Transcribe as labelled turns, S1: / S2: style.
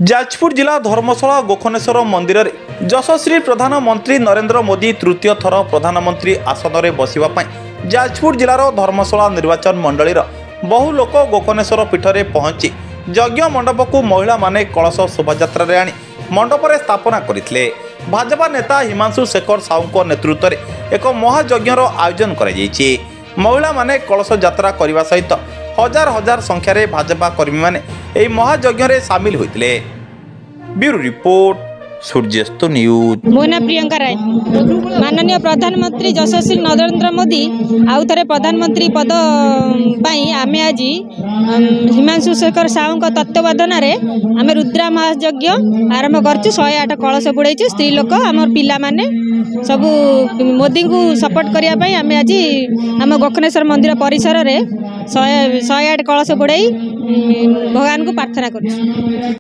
S1: जाजपुर जिला धर्मशाला गोखनेश्वर मंदिर में यशस्वी प्रधानमंत्री नरेंद्र मोदी तृतीय थर प्रधानमंत्री आसन में बसवाई जाजपुर जिलार धर्मशाला निर्वाचन मंडलीर बहु लोक गोखनेश्वर पीठ में पहुंची यज्ञ मंडप को महिला माने कलश शोभायात्रा आनी मंडप में स्थापना करते। भाजपा नेता हिमांशु शेखर साहू नेतृत्व में एक महायज्ञर आयोजन कर महिला माने कलश यात्रा करने सहित हजार हजार संख्यार भाजपा कर्मी माने एही महायज्ञ में सामिल होते। ब्यूरो रिपोर्ट सूर्यास्त न्यूज।
S2: मो ना प्रियंका राय। माननीय प्रधानमंत्री यशस्वी नरेंद्र मोदी आउ थे प्रधानमंत्री पद आमे आज हिमांशु शेखर साहू तत्वावधान आम रुद्रा महायज्ञ आरंभ कर 108 कलश बुड़े स्त्री लोक आम पिला माने सबू मोदी को सपोर्ट करने आम आज आम गोखनेश्वर मंदिर परिसर में 108 कलश बुड़ाई भगवान को प्रार्थना कर।